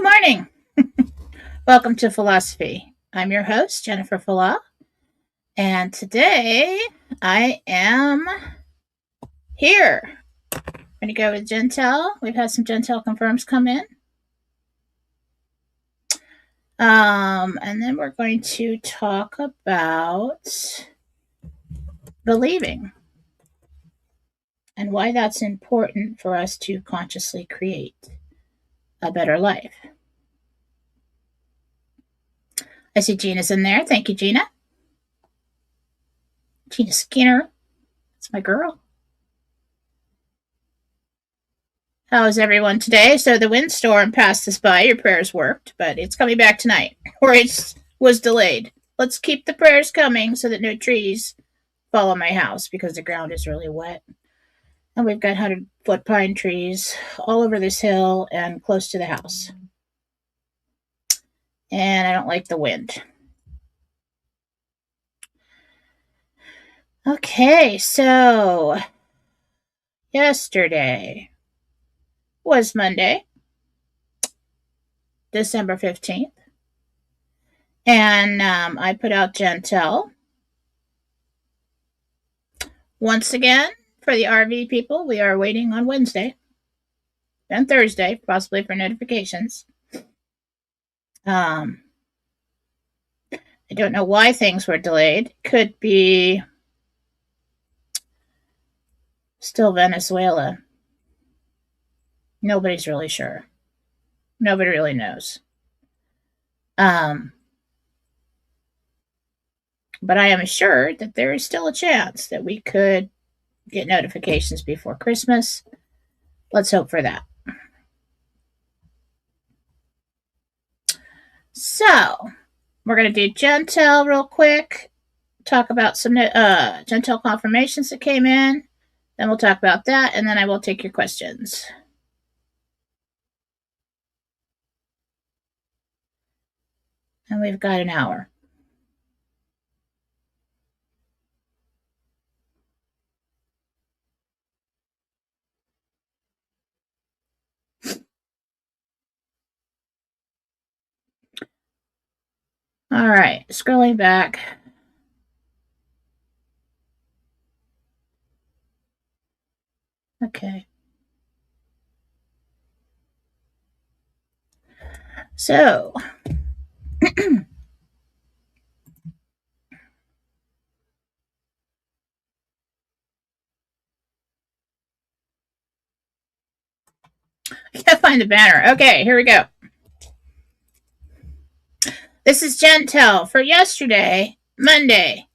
Good morning. Welcome to Fallawsophy. I'm your host, Jennifer Fallaw, and today I am here. I'm going to go with Gentel. We've had some Gentel confirms come in. And then we're going to talk about believing and why that's important for us to consciously create a better life. I see Gina's in there. Thank you, Gina. Gina Skinner. That's my girl. How is everyone today? So the windstorm passed us by. Your prayers worked, but it's coming back tonight, or it was delayed. Let's keep the prayers coming so that no trees fall on my house because the ground is really wet. And we've got 100-foot pine trees all over this hill and close to the house. And I don't like the wind. Okay, so yesterday was Monday, December 15th. And I put out Gentel. Once again, for the RV people, we are waiting on Wednesday and Thursday, possibly for notifications. I don't know why things were delayed. Could be still Venezuela. Nobody's really sure. Nobody really knows. But I am assured that there is still a chance that we could get notifications before Christmas. Let's hope for that. So, we're going to do Gentel real quick, talk about some Gentel confirmations that came in, then we'll talk about that, and then I will take your questions. And we've got an hour. All right, scrolling back. Okay. So, I can't find the banner. Okay, here we go. This is Gentel for yesterday, Monday,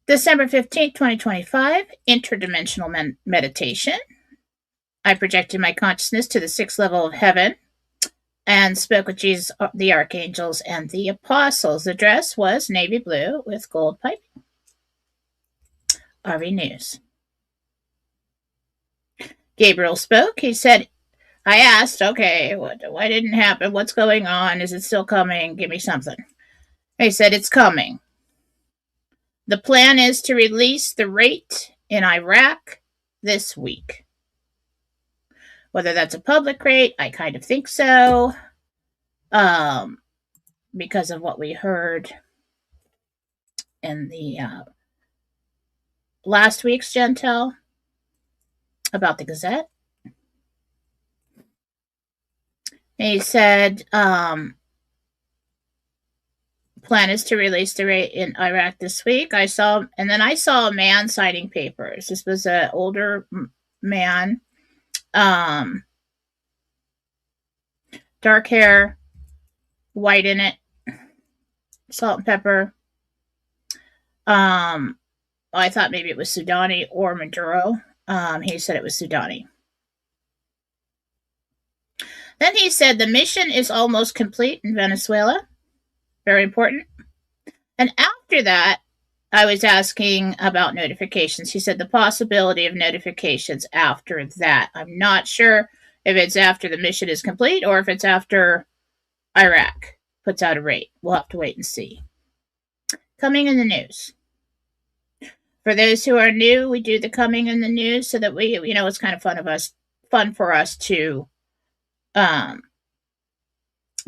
December 15th, 2025, interdimensional meditation. I projected my consciousness to the 6th level of heaven and spoke with Jesus, the archangels, and the apostles. The dress was navy blue with gold piping. RV News. Gabriel spoke. He said, I asked, okay, why didn't it happen? What's going on? Is it still coming? Give me something. He said, it's coming. The plan is to release the rate in Iraq this week. Whether that's a public rate, I kind of think so, because of what we heard in the last week's Gentel about the Gazette. He said, plan is to release the rate in Iraq this week. I saw a man signing papers. This was an older man, dark hair, white in it, salt and pepper. I thought maybe it was Sudani or Maduro. He said it was Sudani. Then he said the mission is almost complete in Venezuela. Very important. And after that, I was asking about notifications. He said the possibility of notifications after that. I'm not sure if it's after the mission is complete or if it's after Iraq puts out a rate. We'll have to wait and see. Coming in the news. For those who are new, we do the coming in the news so that we, it's kind of fun for us to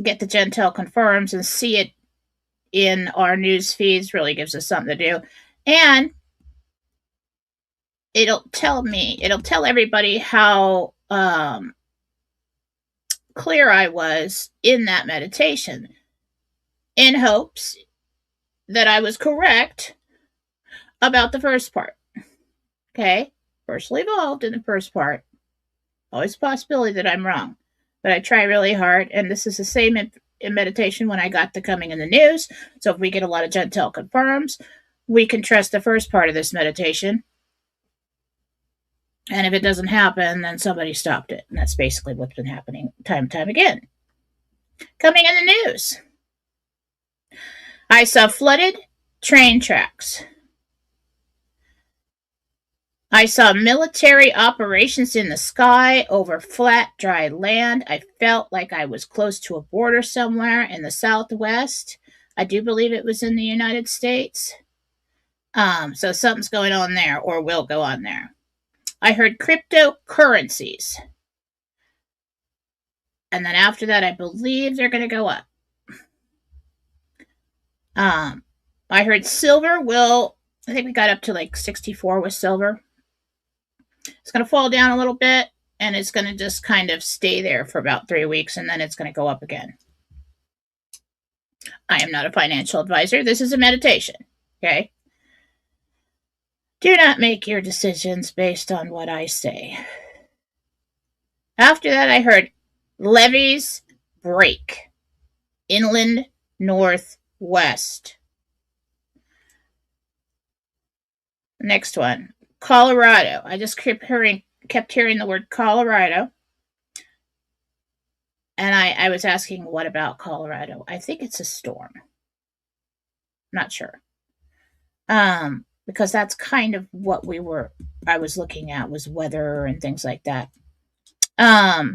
get the Gentel confirms and see it in our news feeds really gives us something to do. And it'll tell everybody how clear I was in that meditation, in hopes that I was correct about the first part. Okay? Personally involved in the first part. Always a possibility that I'm wrong. But I try really hard, and this is the same in meditation when I got to coming in the news. So if we get a lot of Gentel confirms, we can trust the first part of this meditation. And if it doesn't happen, then somebody stopped it. And that's basically what's been happening time and time again. Coming in the news, I saw flooded train tracks. I saw military operations in the sky over flat, dry land. I felt like I was close to a border somewhere in the Southwest. I do believe it was in the United States. So something's going on there, or will go on there. I heard cryptocurrencies. And then after that, I believe they're going to go up. I heard silver will, I think we got up to like 64 with silver. It's going to fall down a little bit, and it's going to just kind of stay there for about 3 weeks, and then it's going to go up again. I am not a financial advisor. This is a meditation, okay? Do not make your decisions based on what I say. After that, I heard levees break. Inland northwest. Next one. Colorado. I just kept hearing the word Colorado. And I was asking, what about Colorado? I think it's a storm. Not sure. Because that's kind of what I was looking at, was weather and things like that. I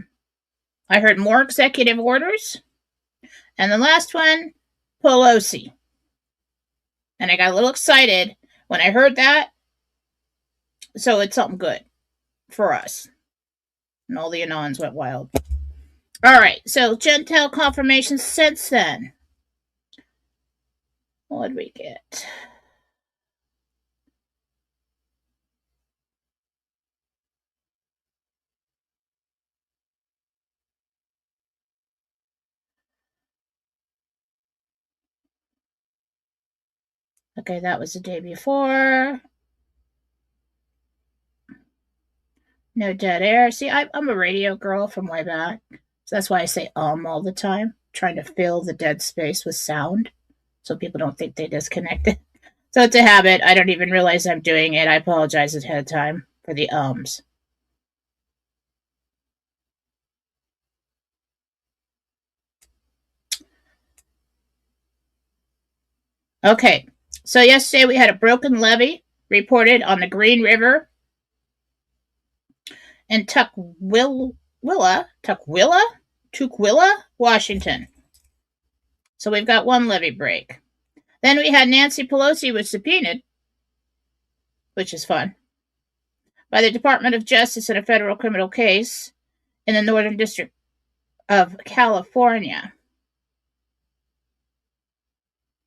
heard more executive orders. And the last one, Pelosi. And I got a little excited when I heard that. So it's something good for us. And all the anons went wild. All right, so Gentel confirmation since then. What did we get? Okay, that was the day before. No dead air. See, I'm a radio girl from way back. So that's why I say all the time, trying to fill the dead space with sound so people don't think they disconnected. So it's a habit. I don't even realize I'm doing it. I apologize ahead of time for the ums. Okay, so yesterday we had a broken levee reported on the Green River in Tukwila, Washington. So we've got one levee break. Then we had Nancy Pelosi was subpoenaed, which is fun, by the Department of Justice in a federal criminal case in the Northern District of California.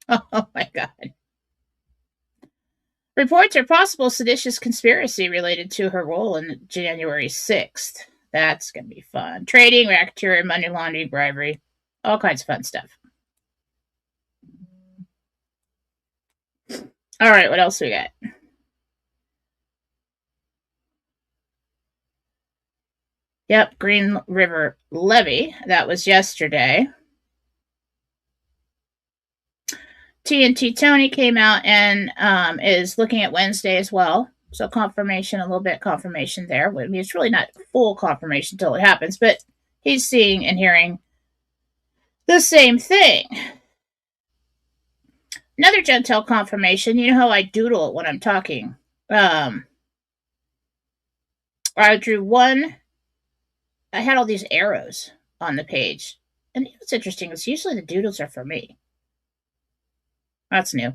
Oh my God. Reports are possible seditious conspiracy related to her role in January 6th. That's going to be fun. Trading, racketeering, money laundering, bribery, all kinds of fun stuff. All right, what else we got? Yep, Green River levee. That was yesterday. TNT Tony came out and is looking at Wednesday as well. So confirmation, a little bit confirmation there. I mean, it's really not full confirmation until it happens, but he's seeing and hearing the same thing. Another Gentel confirmation. You know how I doodle it when I'm talking. I drew one. I had all these arrows on the page. And what's interesting is usually the doodles are for me. That's new.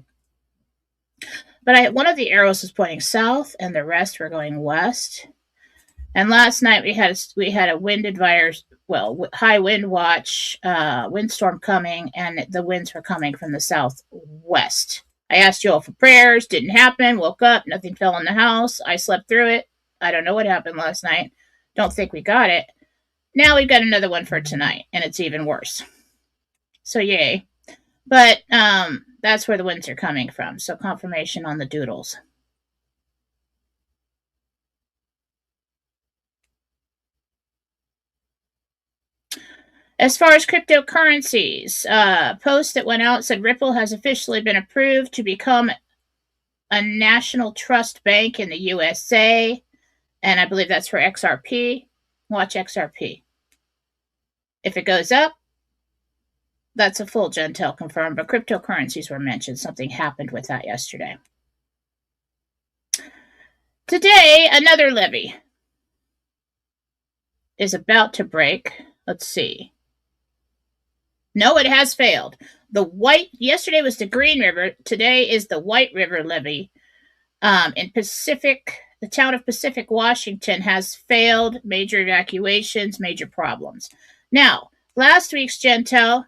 But one of the arrows was pointing south and the rest were going west. And last night we had a wind advisory, well, high wind watch, windstorm coming, and the winds were coming from the southwest. I asked you all for prayers, didn't happen. Woke up, nothing fell in the house. I slept through it. I don't know what happened last night. Don't think we got it. Now we've got another one for tonight, and it's even worse. So yay. But that's where the winds are coming from. So confirmation on the doodles. As far as cryptocurrencies, post that went out said Ripple has officially been approved to become a national trust bank in the USA, and I believe that's for XRP. Watch XRP. If it goes up, that's a full Gentel confirmed, but cryptocurrencies were mentioned. Something happened with that yesterday. Today, another levee is about to break. Let's see. No, it has failed. Yesterday was the Green River. Today is the White River levee in the town of Pacific, Washington has failed. Major evacuations, major problems. Now, last week's Gentel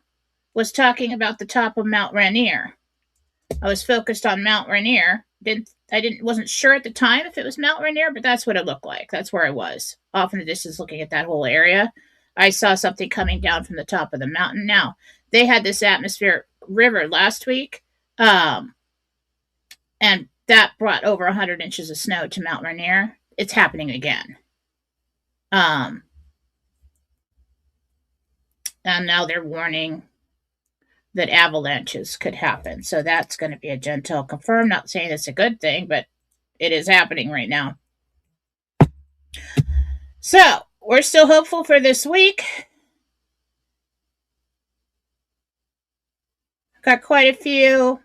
was talking about the top of Mount Rainier. I was focused on Mount Rainier. Wasn't sure at the time if it was Mount Rainier, but that's what it looked like. That's where I was, off in the distance, looking at that whole area. I saw something coming down from the top of the mountain. Now, they had this atmospheric river last week, and that brought over 100 inches of snow to Mount Rainier. It's happening again. And now they're warning that avalanches could happen. So that's going to be a Gentel confirmed. Not saying it's a good thing, but it is happening right now. So we're still hopeful for this week. Got quite a few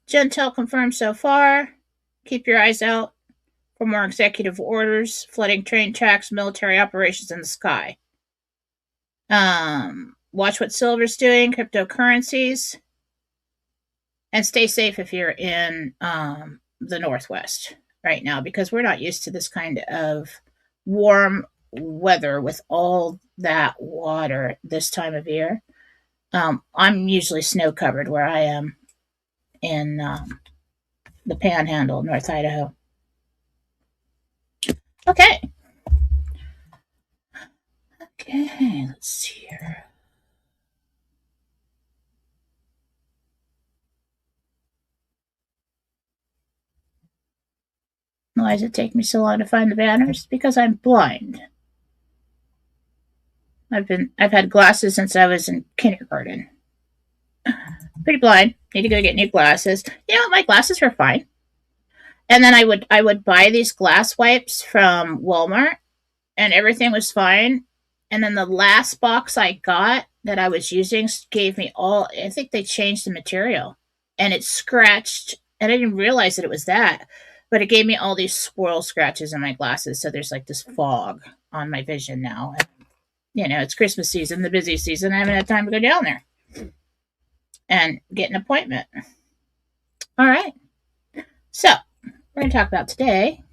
Gentel confirmed so far. Keep your eyes out for more executive orders, flooding train tracks, military operations in the sky. Watch what silver's doing, cryptocurrencies, and stay safe if you're in the Northwest right now, because we're not used to this kind of warm weather with all that water this time of year. I'm usually snow covered where I am in the Panhandle, North Idaho. Okay, let's see here. Why does it take me so long to find the banners? Because I'm blind. I've had glasses since I was in kindergarten. Pretty blind. Need to go get new glasses. You know, my glasses are fine. And then I would buy these glass wipes from Walmart, and everything was fine. And then the last box I got that I was using gave me I think they changed the material, and it scratched, and I didn't realize that it was that, but it gave me all these swirl scratches in my glasses. So there's like this fog on my vision now. And, you know, it's Christmas season, the busy season. I haven't had time to go down there and get an appointment. All right. So we're going to talk about today.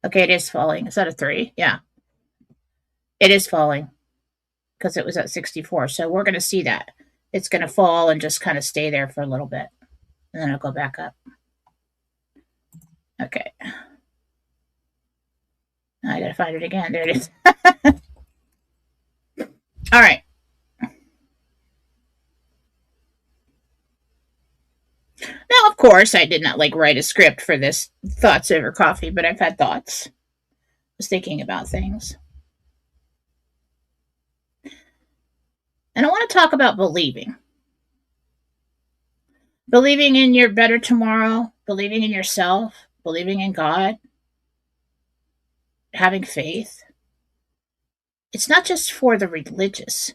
Okay, it is falling. Is that a 3? Yeah. It is falling because it was at 64. So we're going to see that. It's going to fall and just kind of stay there for a little bit. And then it'll go back up. Okay. I got to find it again. There it is. All right. Now, of course, I did not write a script for this Thoughts Over Coffee, but I've had thoughts. I was thinking about things. And I want to talk about believing. Believing in your better tomorrow, believing in yourself, believing in God, having faith. It's not just for the religious.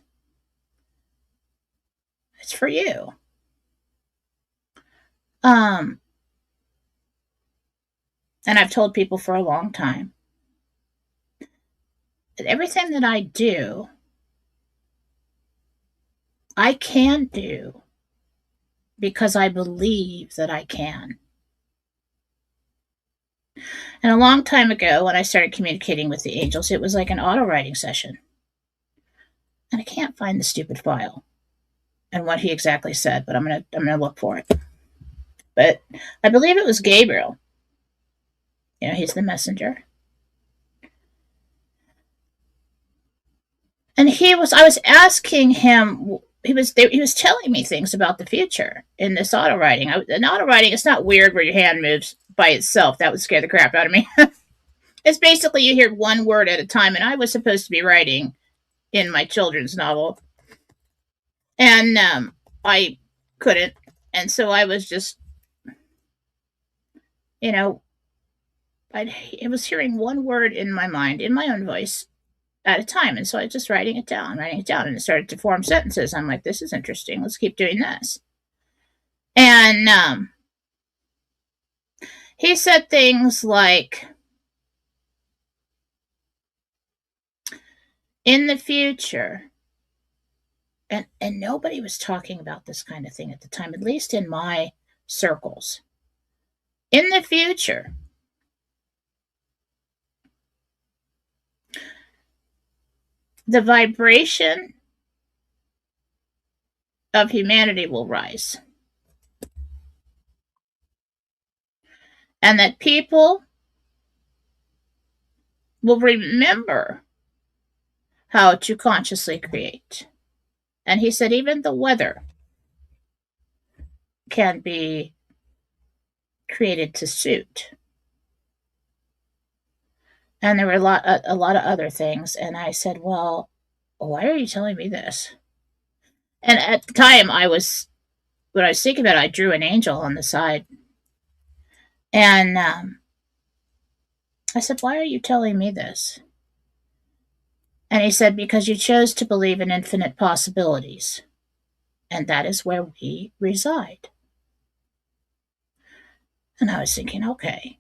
It's for you. And I've told people for a long time that everything that I do I can do because I believe that I can. And a long time ago, when I started communicating with the angels, it was like an auto writing session. And I can't find the stupid file and what he exactly said, but I'm gonna look for it. But I believe it was Gabriel. He's the messenger. And I was asking him, he was telling me things about the future in this auto writing. And auto writing, it's not weird where your hand moves by itself. That would scare the crap out of me. It's basically you hear one word at a time, and I was supposed to be writing in my children's novel, and I couldn't, and so I was just, I was hearing one word in my mind, in my own voice, at a time, and so I was just writing it down, and it started to form sentences. I'm like, this is interesting. Let's keep doing this. And he said things like, in the future, and nobody was talking about this kind of thing at the time, at least in my circles. In the future, the vibration of humanity will rise. And that people will remember how to consciously create. And he said even the weather can be created to suit. And there were a lot of other things. And I said, well, why are you telling me this? And at the time, when I was thinking about it, I drew an angel on the side. And I said, why are you telling me this? And he said, because you chose to believe in infinite possibilities. And that is where we reside. And I was thinking, okay,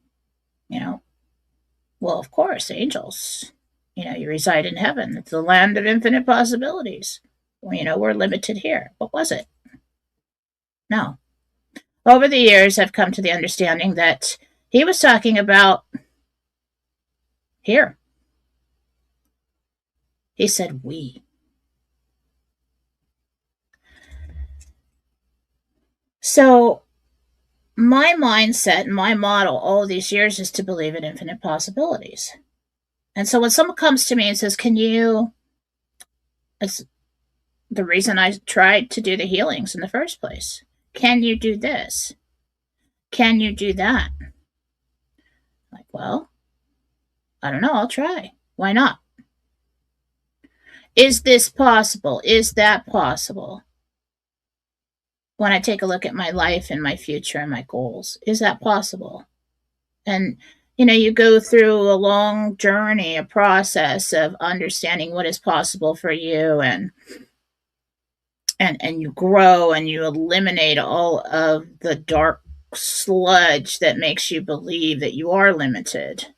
well, of course, angels, you reside in heaven. It's the land of infinite possibilities. Well, we're limited here. What was it? No. Over the years, I've come to the understanding that he was talking about here. He said we. So my mindset and my model all these years is to believe in infinite possibilities. And so when someone comes to me and says, it's the reason I tried to do the healings in the first place. Can you do this? Can you do that? Like, well, I don't know. I'll try. Why not? Is this possible? Is that possible? When I take a look at my life and my future and my goals, is that possible? And, you go through a long journey, a process of understanding what is possible for you, and you grow and you eliminate all of the dark sludge that makes you believe that you are limited.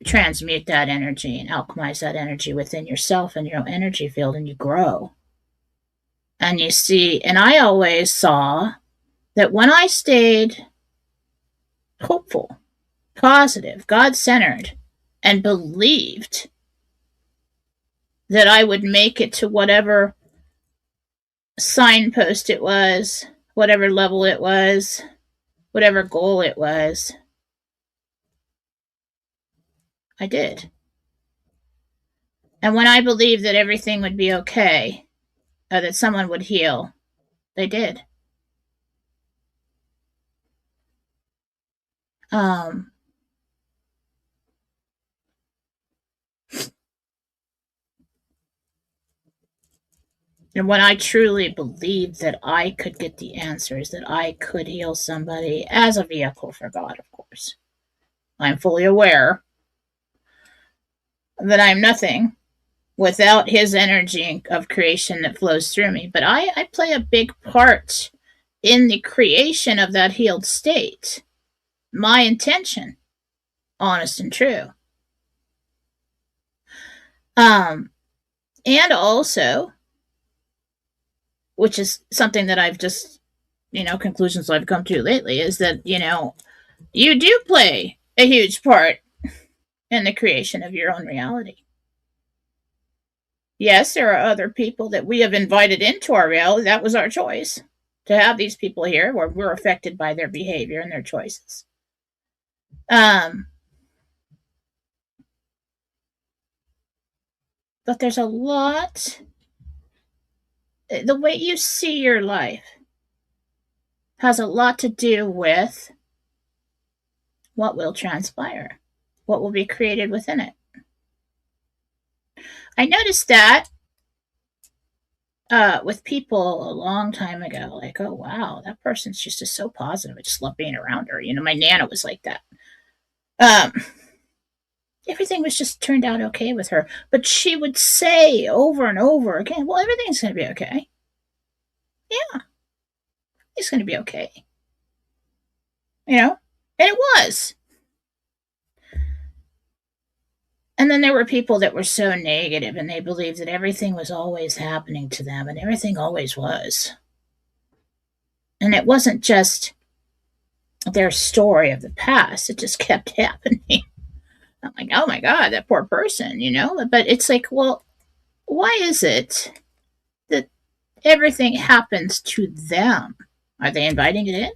Transmute that energy and alchemize that energy within yourself and your own energy field, and you grow. And you see, and I always saw that when I stayed hopeful, positive, God-centered, and believed that I would make it to whatever signpost it was, whatever level it was, whatever goal it was, I did. And when I believed that everything would be okay, that someone would heal, they did. And when I truly believed that I could get the answers, that I could heal somebody as a vehicle for God, of course, I'm fully aware that I'm nothing without his energy of creation that flows through me. But I play a big part in the creation of that healed state. My intention, honest and true. And also, which is something that I've just, conclusions I've come to lately, is that, you do play a huge part in the creation of your own reality. Yes, there are other people that we have invited into our reality. That was our choice to have these people here where we're affected by their behavior and their choices. Um, but there's a lot, the way you see your life has a lot to do with what will transpire, what will be created within it. I noticed that with people a long time ago, like, oh wow, that person's just so positive. I just love being around her. My Nana was like that. Um, Everything was just turned out okay with her, but she would say over and over again, "Well, everything's going to be okay. Yeah, it's going to be okay." And it was. And then there were people that were so negative and they believed that everything was always happening to them and everything always was. And it wasn't just their story of the past, it just kept happening. I'm like, oh my God, that poor person, But it's like, well, why is it that everything happens to them? Are they inviting it in?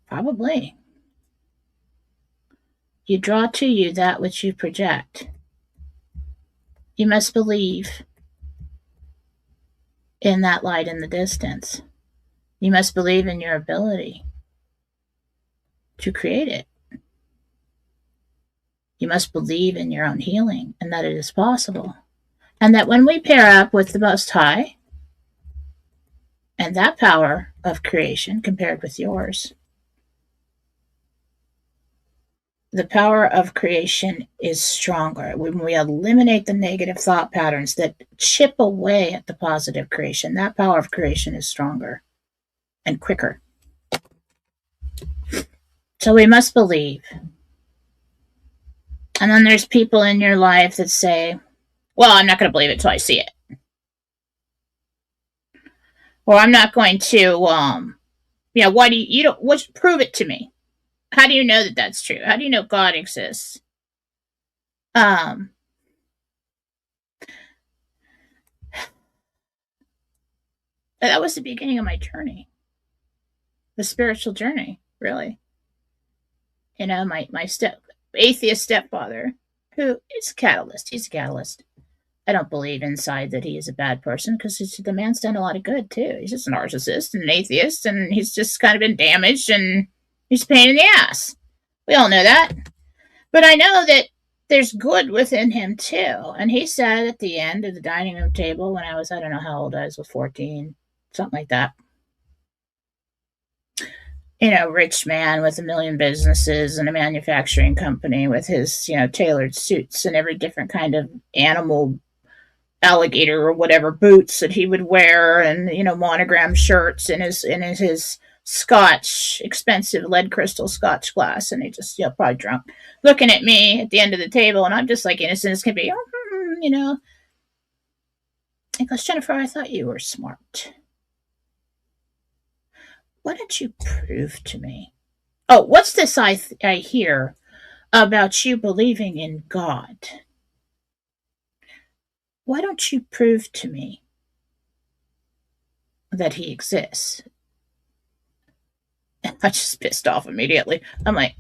Probably. You draw to you that which you project. You must believe in that light in the distance. You must believe in your ability to create it. You must believe in your own healing and that it is possible. And that when we pair up with the Most High and that power of creation compared with yours, the power of creation is stronger. When we eliminate the negative thought patterns that chip away at the positive creation, that power of creation is stronger and quicker. So we must believe. And then there's people in your life that say, well, I'm not going to believe it till I see it. Or I'm not going to, why do you don't, prove it to me. How do you know that that's true? How do you know God exists? That was the beginning of my journey, the spiritual journey, really. My atheist stepfather, who is a catalyst. He's a catalyst. I don't believe inside that he is a bad person because the man's done a lot of good too. He's just a narcissist and an atheist, and he's just kind of been damaged, and he's a pain in the ass. We all know that. But I know that there's good within him too. And he said at the end of the dining room table when I don't know how old I was 14, something like that. Rich man with a million businesses and a manufacturing company with his, tailored suits and every different kind of animal, alligator or whatever boots that he would wear, and monogram shirts in his Scotch, expensive lead crystal Scotch glass, and he just probably drunk, looking at me at the end of the table, and I'm just like innocent as can be. He goes, Jennifer, I thought you were smart. Why don't you prove to me? Oh, what's this I hear about you believing in God? Why don't you prove to me that he exists? I just pissed off immediately. I'm like,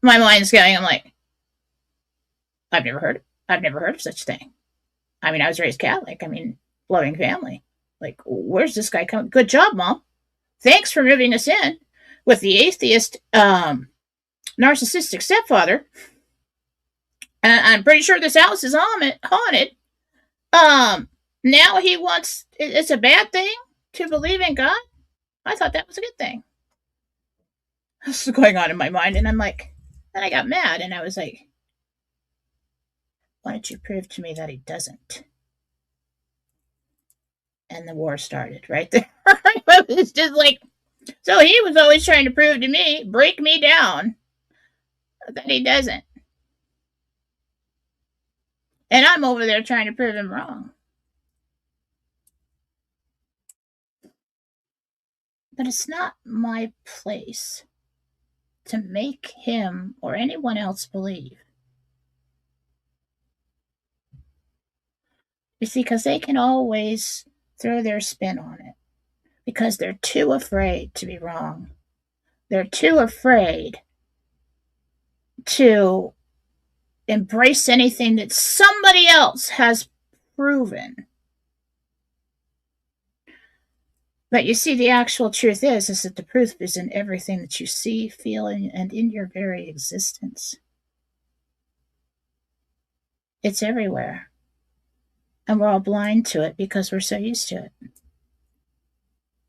my mind's going, I'm like, I've never heard of such a thing. I mean, I was raised Catholic. I mean, loving family. Like, where's this guy coming? Good job, Mom. Thanks for moving us in with the atheist, narcissistic stepfather. And I'm pretty sure this house is haunted. Now he wants, it's a bad thing to believe in God? I thought that was a good thing. This is going on in my mind, and I'm like, then I got mad, and I was like, why don't you prove to me that he doesn't? And the war started right there. It's just like, so he was always trying to prove to me, break me down, that he doesn't. And I'm over there trying to prove him wrong. But it's not my place to make him or anyone else believe. You see, because they can always throw their spin on it because they're too afraid to be wrong. They're too afraid to embrace anything that somebody else has proven. But you see, the actual truth is that the proof is in everything that you see, feel, and in your very existence. It's everywhere. And we're all blind to it because we're so used to it.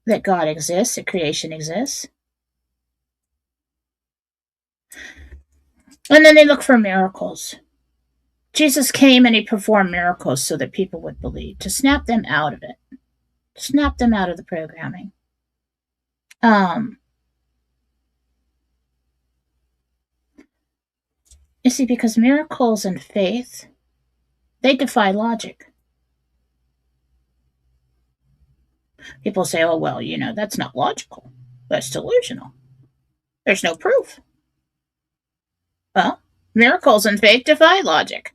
That God exists, that creation exists. And then they look for miracles. Jesus came and he performed miracles so that people would believe, to snap them out of it, to snap them out of the programming. You see, because miracles and faith, they defy logic. People say, oh, well, that's not logical. That's delusional. There's no proof. Well, miracles and faith defy logic.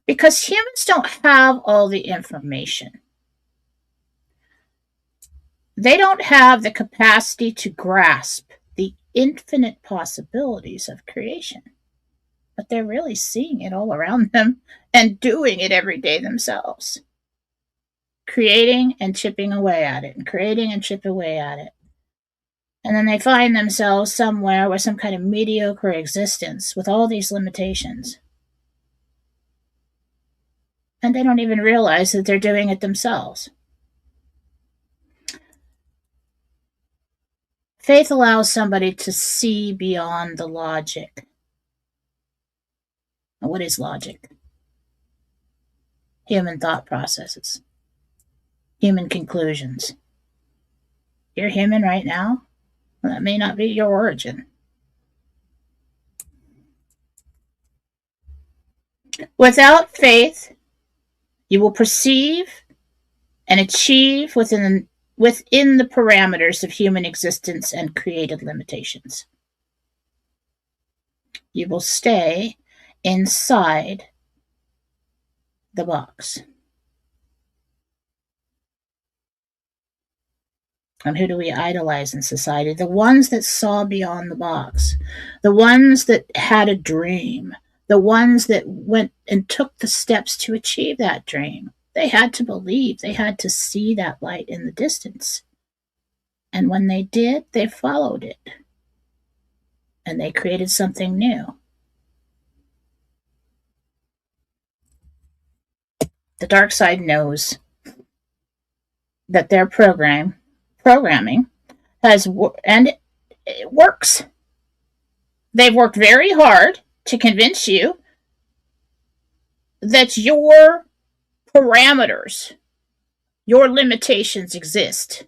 Because humans don't have all the information. They don't have the capacity to grasp the infinite possibilities of creation. But they're really seeing it all around them and doing it every day themselves. Creating and chipping away at it, and creating and chipping away at it. And then they find themselves somewhere with some kind of mediocre existence with all these limitations. And they don't even realize that they're doing it themselves. Faith allows somebody to see beyond the logic. And what is logic? Human thought processes. Human conclusions. You're human right now? Well, that may not be your origin. Without faith, you will perceive and achieve within the parameters of human existence and created limitations. You will stay inside the box. And who do we idolize in society? The ones that saw beyond the box. The ones that had a dream. The ones that went and took the steps to achieve that dream. They had to believe. They had to see that light in the distance. And when they did, they followed it. And they created something new. The dark side knows that their programming has, and it works. They've worked very hard to convince you that your parameters, your limitations exist.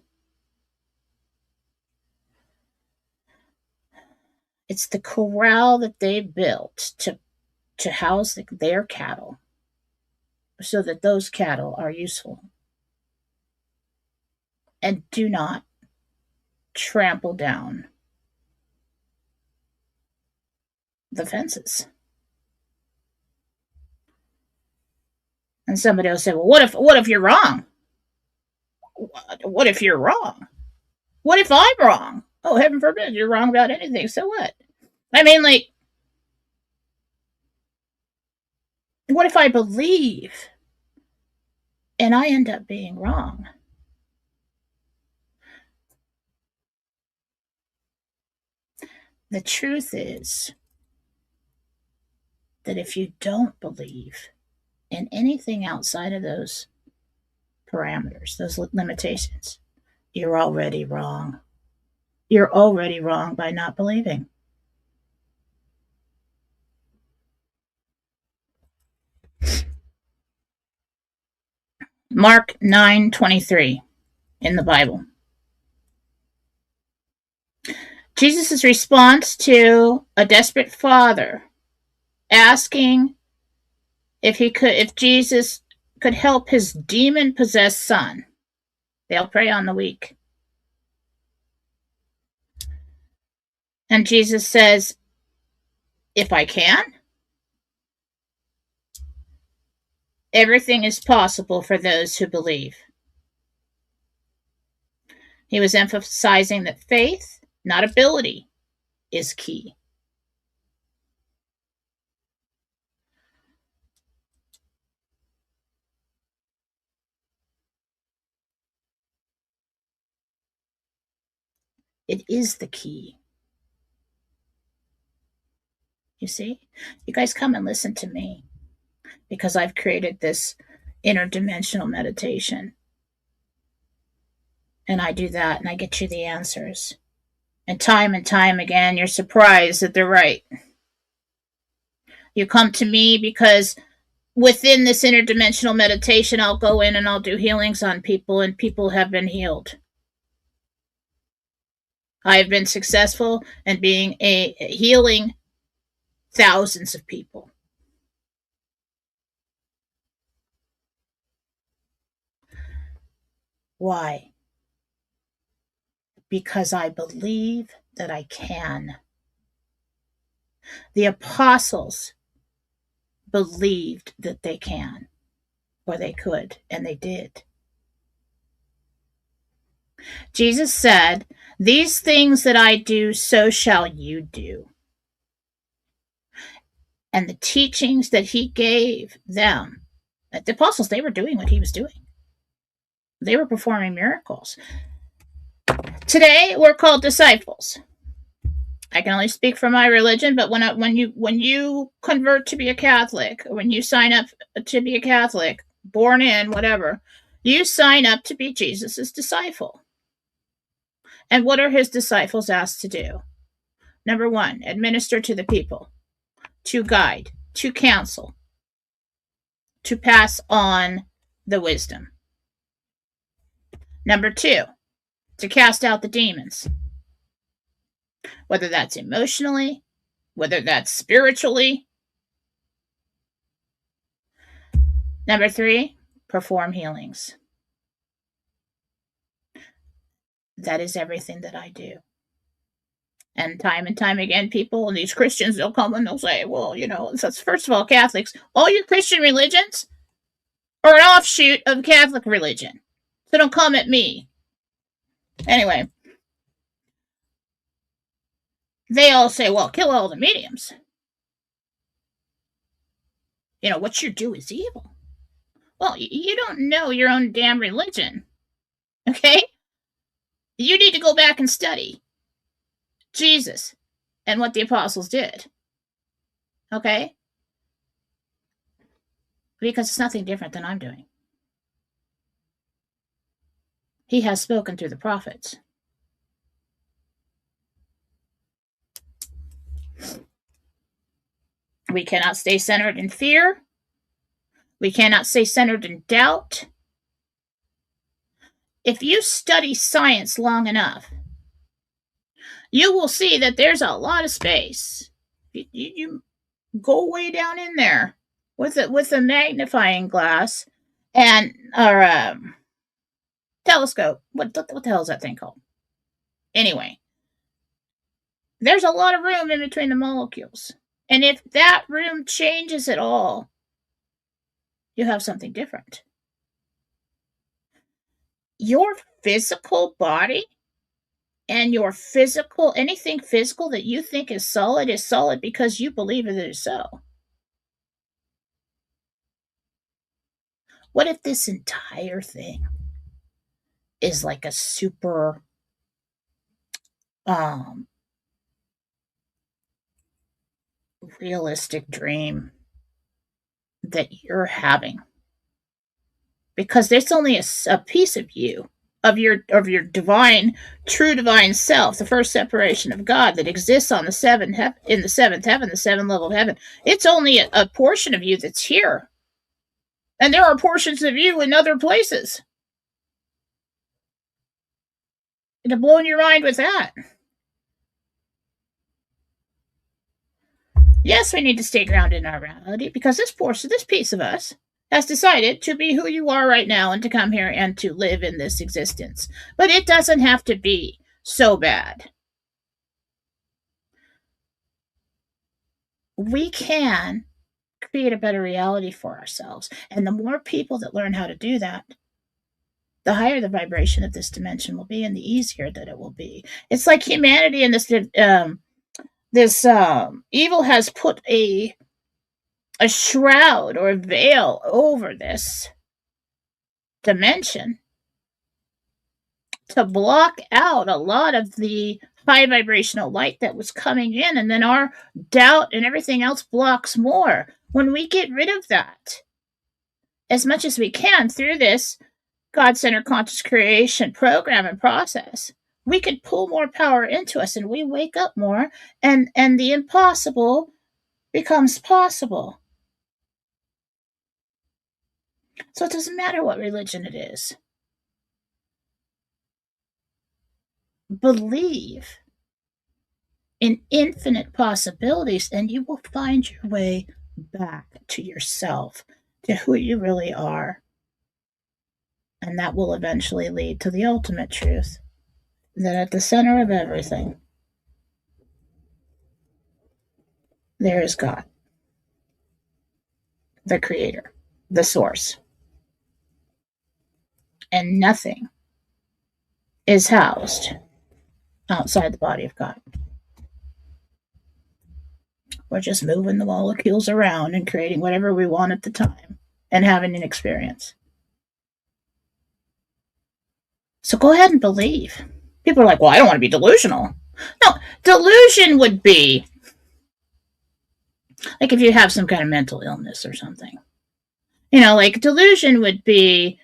It's the corral that they built to house their cattle so that those cattle are useful and do not trample down the fences. And somebody will say, well, what if you're wrong? What if you're wrong? What if I'm wrong? Oh, heaven forbid you're wrong about anything. So what? I mean, like, what if I believe and I end up being wrong? The truth is that if you don't believe in anything outside of those parameters, those limitations, you're already wrong. You're already wrong by not believing. Mark 9:23 in the Bible. Jesus' response to a desperate father asking if Jesus could help his demon-possessed son. They'll prey on the weak. And Jesus says, if I can, everything is possible for those who believe. He was emphasizing that faith, not ability, is key. It is the key. You see? You guys come and listen to me because I've created this interdimensional meditation. And I do that and I get you the answers. And time again, you're surprised that they're right. You come to me because within this interdimensional meditation, I'll go in and I'll do healings on people, and people have been healed. I have been successful in healing thousands of people. Why? Because I believe that I can. The apostles believed that they can, or they could, and they did. Jesus said, "These things that I do, so shall you do." And the teachings that he gave them, the apostles, they were doing what he was doing. They were performing miracles. Today, we're called disciples. I can only speak for my religion, but when you convert to be a Catholic, or when you sign up to be a Catholic, born in, whatever, you sign up to be Jesus' disciple. And what are his disciples asked to do? Number 1, administer to the people, to guide, to counsel, to pass on the wisdom. Number 2, to cast out the demons. Whether that's emotionally, whether that's spiritually. Number 3, perform healings. That is everything that I do. And time again, people, and these Christians, they'll come and they'll say, well, that's first of all, Catholics, all your Christian religions are an offshoot of Catholic religion. So don't come at me. Anyway, they all say, well, kill all the mediums. What you do is evil. Well, you don't know your own damn religion. Okay? You need to go back and study Jesus and what the apostles did. Okay? Because it's nothing different than I'm doing. He has spoken through the prophets. We cannot stay centered in fear. We cannot stay centered in doubt. If you study science long enough, you will see that there's a lot of space. You go way down in there with a magnifying glass and or telescope. What the hell is that thing called? Anyway, there's a lot of room in between the molecules. And if that room changes at all, you have something different. Your physical body and anything physical that you think is solid because you believe it is so. What if this entire thing is like a super realistic dream that you're having? Because there's only a piece of you, of your true divine self, the first separation of God that exists on in the seventh heaven, the seventh level of heaven. It's only a portion of you that's here. And there are portions of you in other places. It'll blow your mind with that. Yeah, yes, we need to stay grounded in our reality because this piece of us has decided to be who you are right now and to come here and to live in this existence. But it doesn't have to be so bad. We can create a better reality for ourselves. And the more people that learn how to do that, the higher the vibration of this dimension will be and the easier that it will be. It's like humanity in this evil has put a shroud or a veil over this dimension to block out a lot of the high vibrational light that was coming in, and then our doubt and everything else blocks more. When we get rid of that as much as we can through this God-centered conscious creation program and process, we can pull more power into us and we wake up more, and the impossible becomes possible. So it doesn't matter what religion it is. Believe in infinite possibilities and you will find your way back to yourself, to who you really are. And that will eventually lead to the ultimate truth, that at the center of everything, there is God, the creator, the source. And nothing is housed outside the body of God. We're just moving the molecules around and creating whatever we want at the time and having an experience. So go ahead and believe. People are like, well, I don't want to be delusional. No, delusion would be like if you have some kind of mental illness or something. Like delusion would be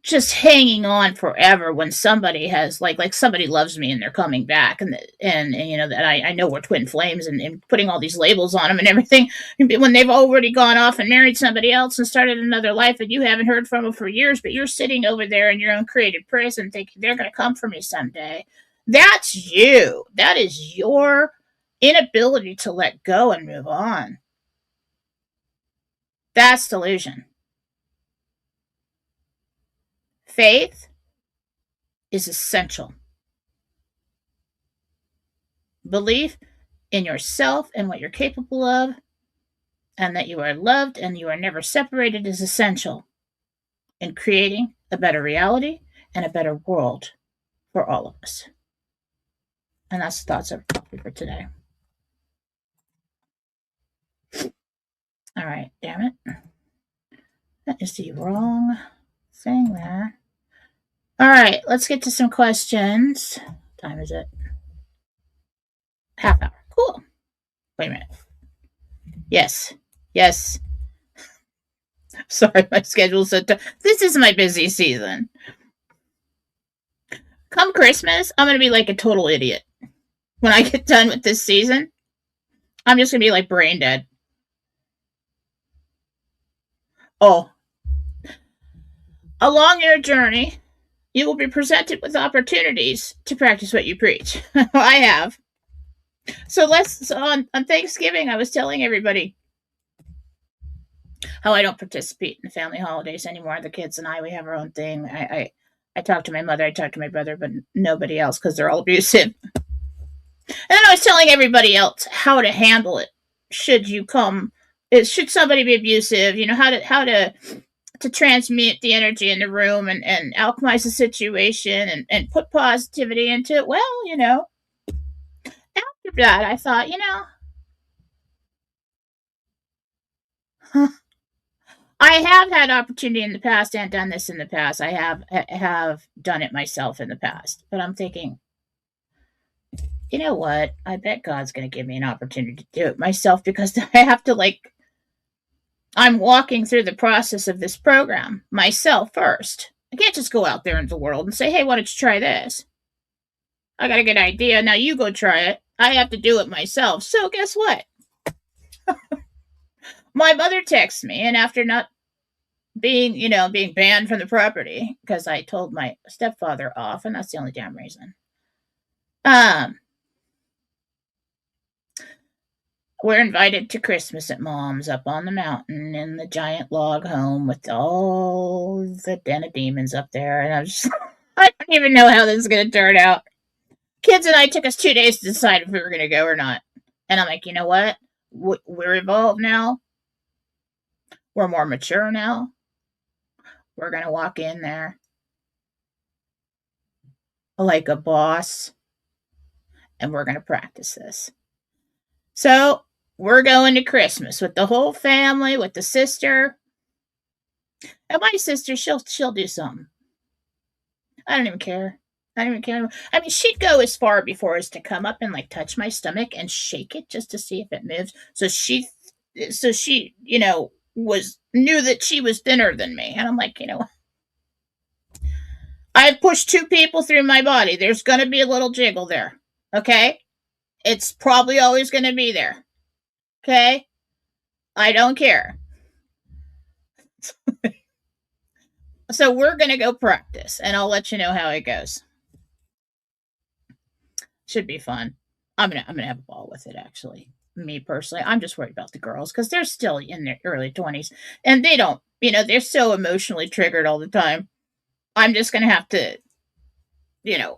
just hanging on forever when somebody has like somebody loves me and they're coming back and that I know we're twin flames and putting all these labels on them and everything when they've already gone off and married somebody else and started another life and you haven't heard from them for years, but you're sitting over there in your own created prison thinking they're going to come for me someday. That's you. That is your inability to let go and move on. That's delusion. Faith is essential. Belief in yourself and what you're capable of, and that you are loved and you are never separated is essential in creating a better reality and a better world for all of us. And that's the thoughts of coffee for today. All right, damn it. That is the wrong thing there. All right, let's get to some questions. What time is it? Half hour. Cool. Wait a minute. Yes. Sorry, my schedule's so this is my busy season. Come Christmas, I'm going to be like a total idiot. When I get done with this season, I'm just going to be like brain dead. Oh. Along your journey, you will be presented with opportunities to practice what you preach. I have. So on Thanksgiving, I was telling everybody how I don't participate in the family holidays anymore. The kids and we have our own thing. I talk to my mother, I talk to my brother, but nobody else because they're all abusive. And then I was telling everybody else how to handle it. Should somebody be abusive? How to transmute the energy in the room and alchemize the situation and put positivity into it. Well, after that, I thought, I have had opportunity in the past and done this in the past. I have done it myself in the past. But I'm thinking, you know what? I bet God's going to give me an opportunity to do it myself because I have to I'm walking through the process of this program myself first. I can't just go out there into the world and say, hey, why don't you try this? I got a good idea. Now you go try it. I have to do it myself. So guess what? My mother texts me, and after not being banned from the property because I told my stepfather off, and that's the only damn reason. we're invited to Christmas at Mom's up on the mountain in the giant log home with all the den of demons up there. And I'm just, I don't even know how this is going to turn out. Kids and I took us 2 days to decide if we were going to go or not. And I'm like, you know what? We're evolved now. We're more mature now. We're going to walk in there like a boss and we're going to practice this. So we're going to Christmas with the whole family, with the sister. And my sister, she'll do something. I don't even care. I don't even care. I mean, she'd go as far before as to come up and like touch my stomach and shake it just to see if it moves. So she, was knew that she was thinner than me. And I'm like, I've pushed 2 people through my body. There's going to be a little jiggle there. Okay? It's probably always going to be there. Okay? I don't care. So we're going to go practice, and I'll let you know how it goes. Should be fun. I'm gonna have a ball with it, actually. Me personally, I'm just worried about the girls because they're still in their early 20s, and they don't, they're so emotionally triggered all the time. I'm just gonna have to, I'm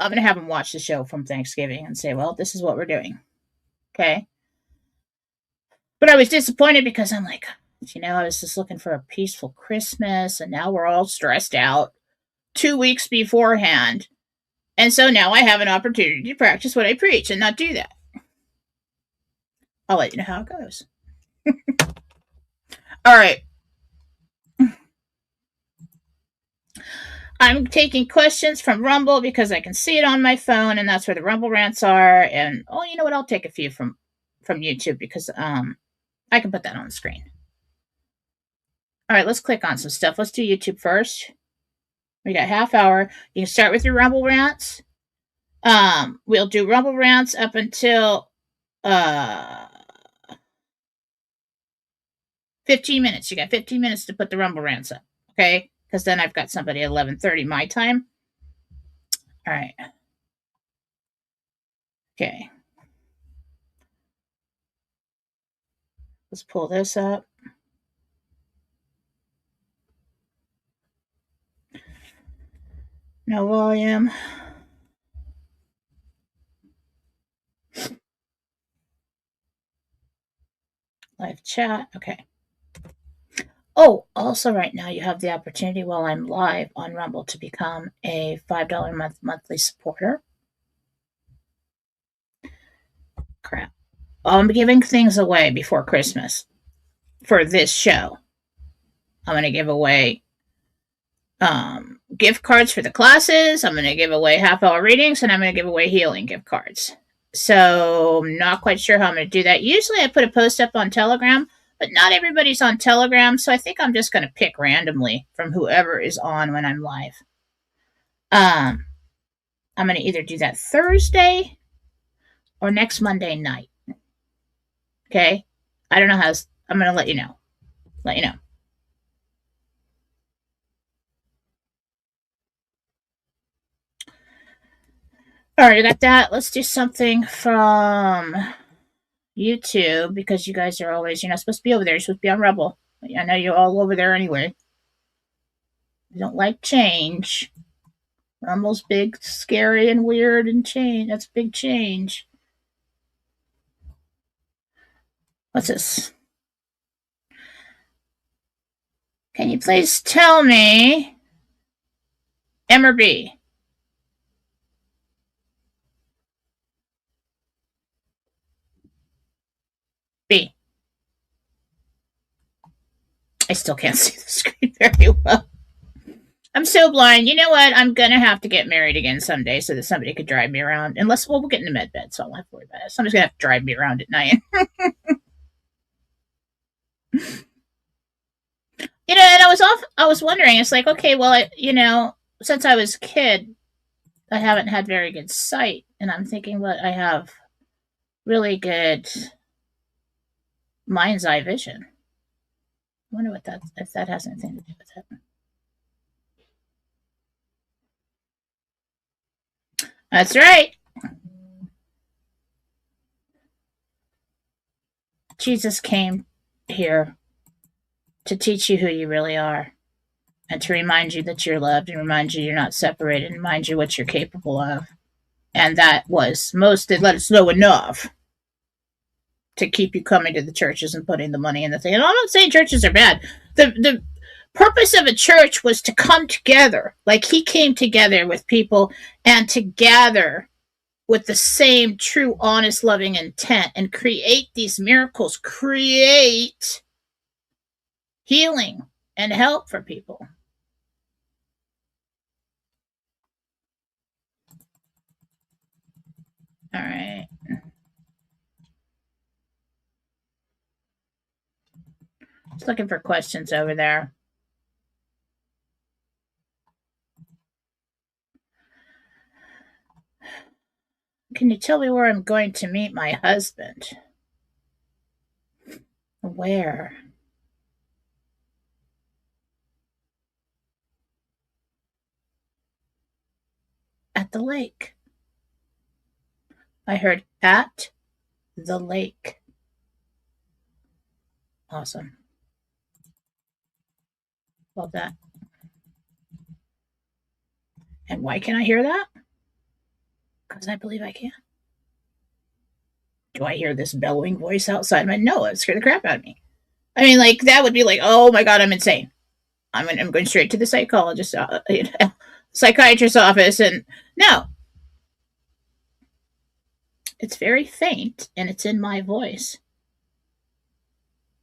gonna have them watch the show from Thanksgiving and say, well, this is what we're doing. Okay? But I was disappointed because I'm like, I was just looking for a peaceful Christmas, and now we're all stressed out 2 weeks beforehand. And so now I have an opportunity to practice what I preach and not do that. I'll let you know how it goes. All right. I'm taking questions from Rumble because I can see it on my phone, and that's where the Rumble rants are. And you know what? I'll take a few from YouTube because I can put that on the screen. All right, let's click on some stuff. Let's do YouTube first. We got half hour. You can start with your Rumble rants. We'll do Rumble rants up until 15 minutes. You got 15 minutes to put the Rumble rants up, okay? Because then I've got somebody at 11:30 my time. All right. Okay. Let's pull this up. No volume. Live chat. Okay. Oh, also right now you have the opportunity while I'm live on Rumble to become a $5 monthly supporter. Crap. I'm giving things away before Christmas for this show. I'm going to give away gift cards for the classes. I'm going to give away half-hour readings, and I'm going to give away healing gift cards. So I'm not quite sure how I'm going to do that. Usually I put a post up on Telegram, but not everybody's on Telegram, so I think I'm just going to pick randomly from whoever is on when I'm live. I'm going to either do that Thursday or next Monday night. Okay? I don't know how I'm going to let you know. All right, I got that. Let's do something from YouTube because you guys are always, you're not supposed to be over there. You're supposed to be on Rebel. I know you're all over there anyway. You don't like change. Rumble's big, scary, and weird and change. That's a big change. What's this? Can you please tell me M or B? B. I still can't see the screen very well. I'm so blind. You know what? I'm going to have to get married again someday so that somebody could drive me around. Unless, we'll get in the med bed, so I don't have to worry about it. Somebody's going to have to drive me around at night. And I was wondering, it's like, okay, well, since I was a kid, I haven't had very good sight. And I'm thinking, well, I have really good mind's eye vision. I wonder if that has anything to do with it. That's right. Jesus came here to teach you who you really are and to remind you that you're loved and remind you you're not separated and remind you what you're capable of. And that was most did let us know enough to keep you coming to the churches and putting the money in the thing. And I'm not saying churches are bad. The purpose of a church was to come together, like he came together with people and to gather with the same true, honest, loving intent and create these miracles, create healing and help for people. All right. Just looking for questions over there. Can you tell me where I'm going to meet my husband? Where? At the lake. I heard at the lake. Awesome. Love that. And why can I hear that? Because I believe I can. Do I hear this bellowing voice outside? No, it scared the crap out of me. I mean, like, that would be like, oh my God, I'm insane. I'm going straight to the psychologist, psychiatrist's office. And no, it's very faint and it's in my voice.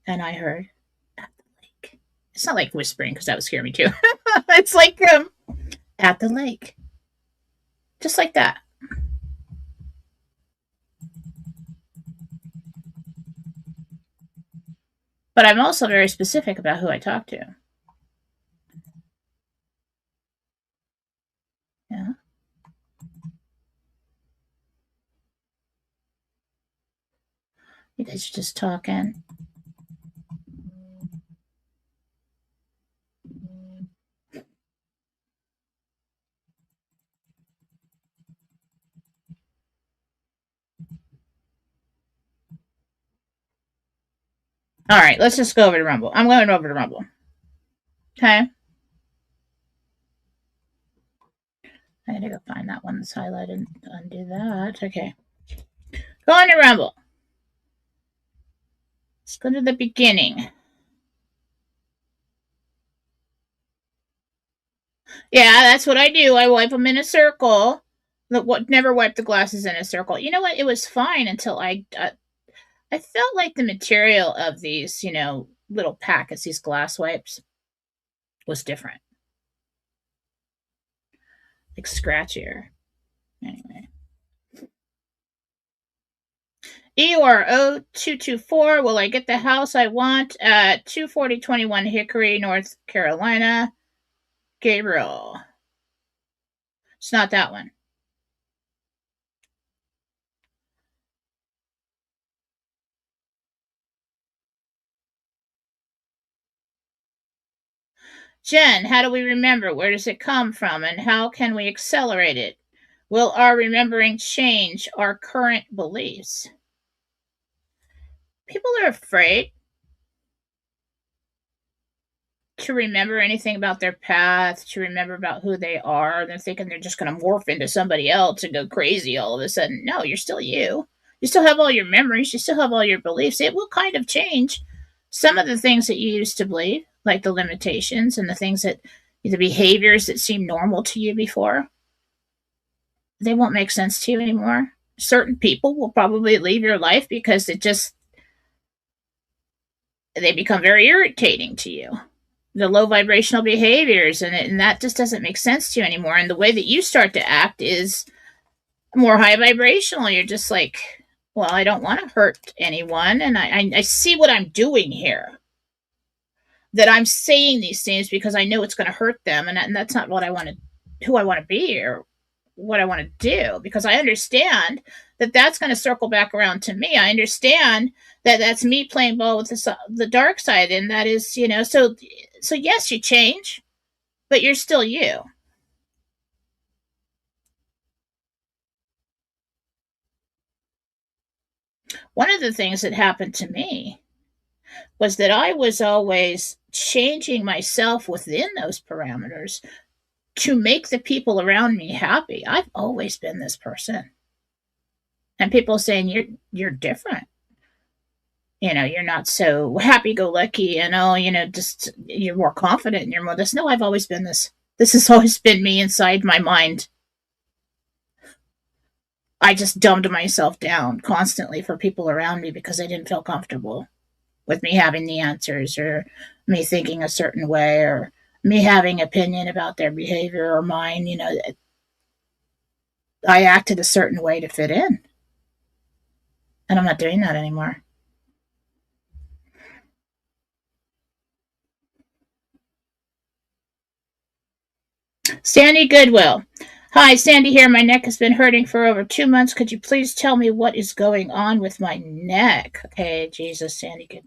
And I heard at the lake. It's not like whispering because that would scare me too. It's like at the lake. Just like that. But I'm also very specific about who I talk to. Yeah. You guys are just talking. All right, let's just go over to Rumble. I'm going over to Rumble. Okay. I gotta go find that one that's highlighted and undo that. Okay. Go on to Rumble. Let's go to the beginning. Yeah, that's what I do. I wipe them in a circle. Never wipe the glasses in a circle. You know what? It was fine until I felt like the material of these, little packets, these glass wipes, was different. Like scratchier. Anyway. EUR0224, will I get the house I want at 24021 Hickory, North Carolina? Gabriel. It's not that one. Jen, how do we remember? Where does it come from? And how can we accelerate it? Will our remembering change our current beliefs? People are afraid to remember anything about their path, to remember about who they are. They're thinking they're just going to morph into somebody else and go crazy all of a sudden. No, you're still you. You still have all your memories. You still have all your beliefs. It will kind of change some of the things that you used to believe, like the limitations and the behaviors that seemed normal to you before. They won't make sense to you anymore. Certain people will probably leave your life because they become very irritating to you. The low vibrational behaviors, and that just doesn't make sense to you anymore. And the way that you start to act is more high vibrational. You're just like, well, I don't want to hurt anyone, and I see what I'm doing here. That I'm saying these things because I know it's going to hurt them, and that's not what I want to, who I want to be or what I want to do. Because I understand that that's going to circle back around to me. I understand that that's me playing ball with the dark side, and that is, so yes, you change, but you're still you. One of the things that happened to me was that I was always changing myself within those parameters to make the people around me happy. I've always been this person. And people saying you're different. You're not so happy go lucky and just you're more confident and you're more this. No, I've always been this. This has always been me inside my mind. I just dumbed myself down constantly for people around me because I didn't feel comfortable with me having the answers or me thinking a certain way or me having opinion about their behavior or mine. I acted a certain way to fit in. And I'm not doing that anymore. Sandy Goodwill. Hi, Sandy here. My neck has been hurting for over 2 months. Could you please tell me what is going on with my neck? Okay, Jesus, Sandy Good.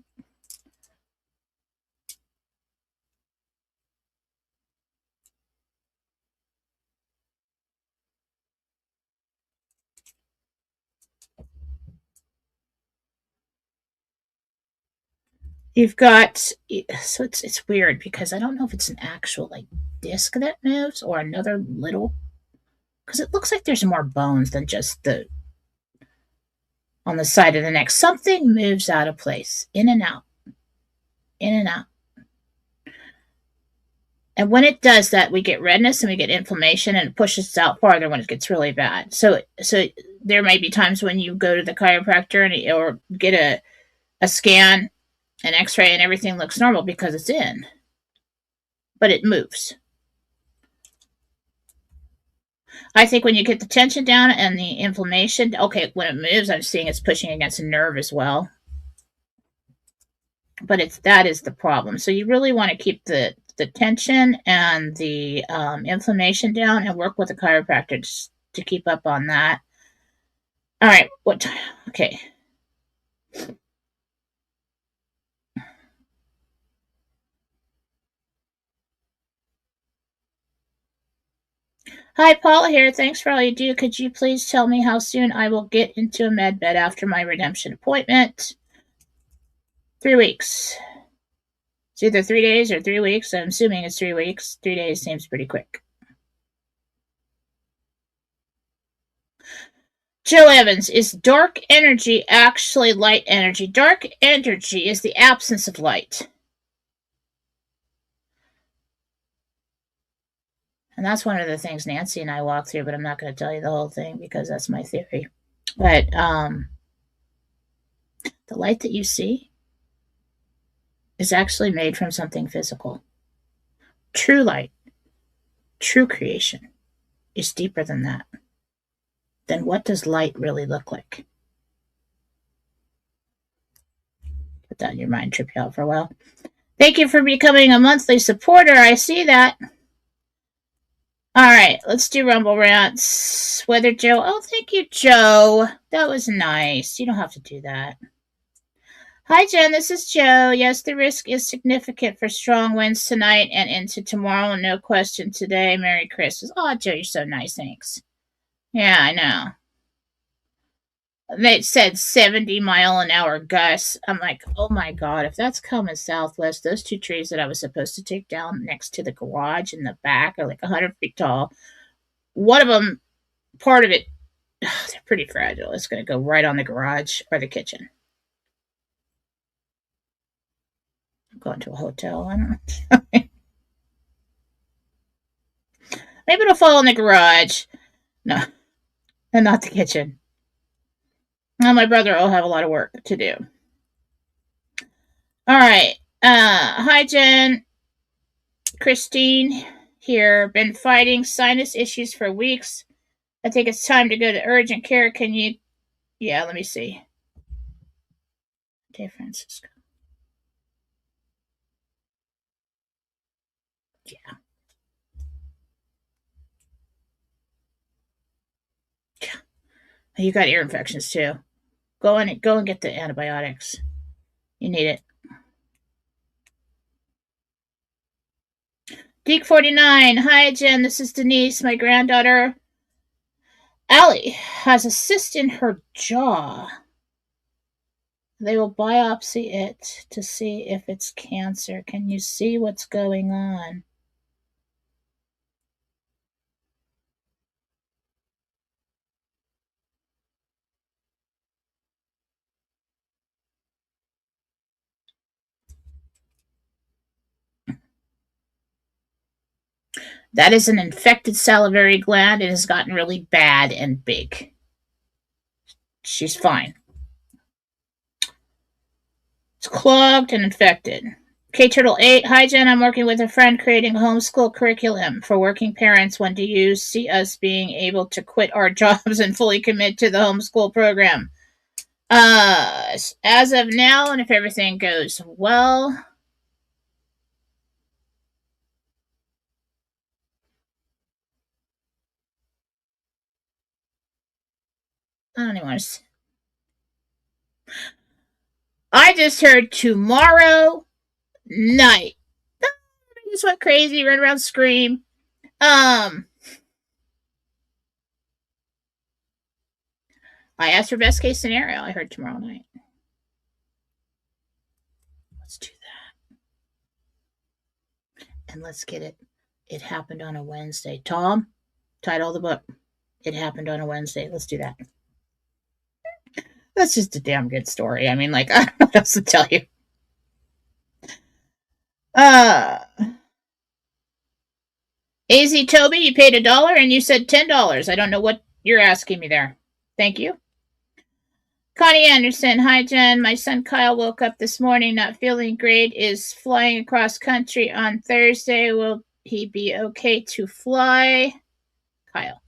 You've got so it's weird because I don't know if it's an actual like disc that moves or another little because it looks like there's more bones than just the on the side of the neck. Something moves out of place, in and out, in and out. And when it does that, we get redness and we get inflammation, and it pushes us out farther when it gets really bad. So there may be times when you go to the chiropractor or get a scan, an X-ray, and everything looks normal because it's in, but it moves. I think when you get the tension down and the inflammation, okay, when it moves, I'm seeing it's pushing against a nerve as well. But that is the problem. So you really want to keep the tension and the inflammation down and work with a chiropractor to keep up on that. All right, what time? Okay. Hi, Paula here. Thanks for all you do. Could you please tell me how soon I will get into a med bed after my redemption appointment? 3 weeks. It's either 3 days or 3 weeks. I'm assuming it's 3 weeks. 3 days seems pretty quick. Joe Evans, is dark energy actually light energy? Dark energy is the absence of light. And that's one of the things Nancy and I walk through, but I'm not going to tell you the whole thing because that's my theory. But the light that you see is actually made from something physical. True light, true creation is deeper than that. Then what does light really look like? Put that in your mind, trip you out for a while. Thank you for becoming a monthly supporter. I see that. All right, let's do Rumble Rants. Weather Joe. Oh, thank you, Joe. That was nice. You don't have to do that. Hi, Jen. This is Joe. Yes, the risk is significant for strong winds tonight and into tomorrow. No question today. Merry Christmas. Oh, Joe, you're so nice. Thanks. Yeah, I know. They said 70-mile-an-hour gusts. I'm like, oh my God, if that's coming southwest, those 2 trees that I was supposed to take down next to the garage in the back are like 100 feet tall. One of them, part of it, they're pretty fragile. It's going to go right on the garage or the kitchen. I'm going to a hotel. I don't know. Maybe it'll fall in the garage. No, and not the kitchen. Well, my brother will have a lot of work to do. All right. Hi, Jen. Christine here. Been fighting sinus issues for weeks. I think it's time to go to urgent care. Can you? Yeah, let me see. Okay, Francisco. Yeah. You got ear infections too. Go and get the antibiotics. You need it. Geek49. Hi, Jen. This is Denise. My granddaughter, Allie, has a cyst in her jaw. They will biopsy it to see if it's cancer. Can you see what's going on? That is an infected salivary gland. It has gotten really bad and big. She's fine. It's clogged and infected. K Turtle 8. Hi, Jen. I'm working with a friend creating a homeschool curriculum for working parents. When do you see us being able to quit our jobs and fully commit to the homeschool program? As of now, and if everything goes well, I don't even want to. I just heard tomorrow night. I just went crazy, ran around, scream. I asked for best case scenario. I heard tomorrow night. Let's do that. And let's get it. It happened on a Wednesday. Tom, title of the book. It happened on a Wednesday. Let's do that. That's just a damn good story. I mean, like, I don't know what else to tell you. AZ Toby, you paid $1 and you said $10. I don't know what you're asking me there. Thank you. Connie Anderson, hi Jen. My son Kyle woke up this morning not feeling great, is flying across country on Thursday. Will he be okay to fly? Kyle.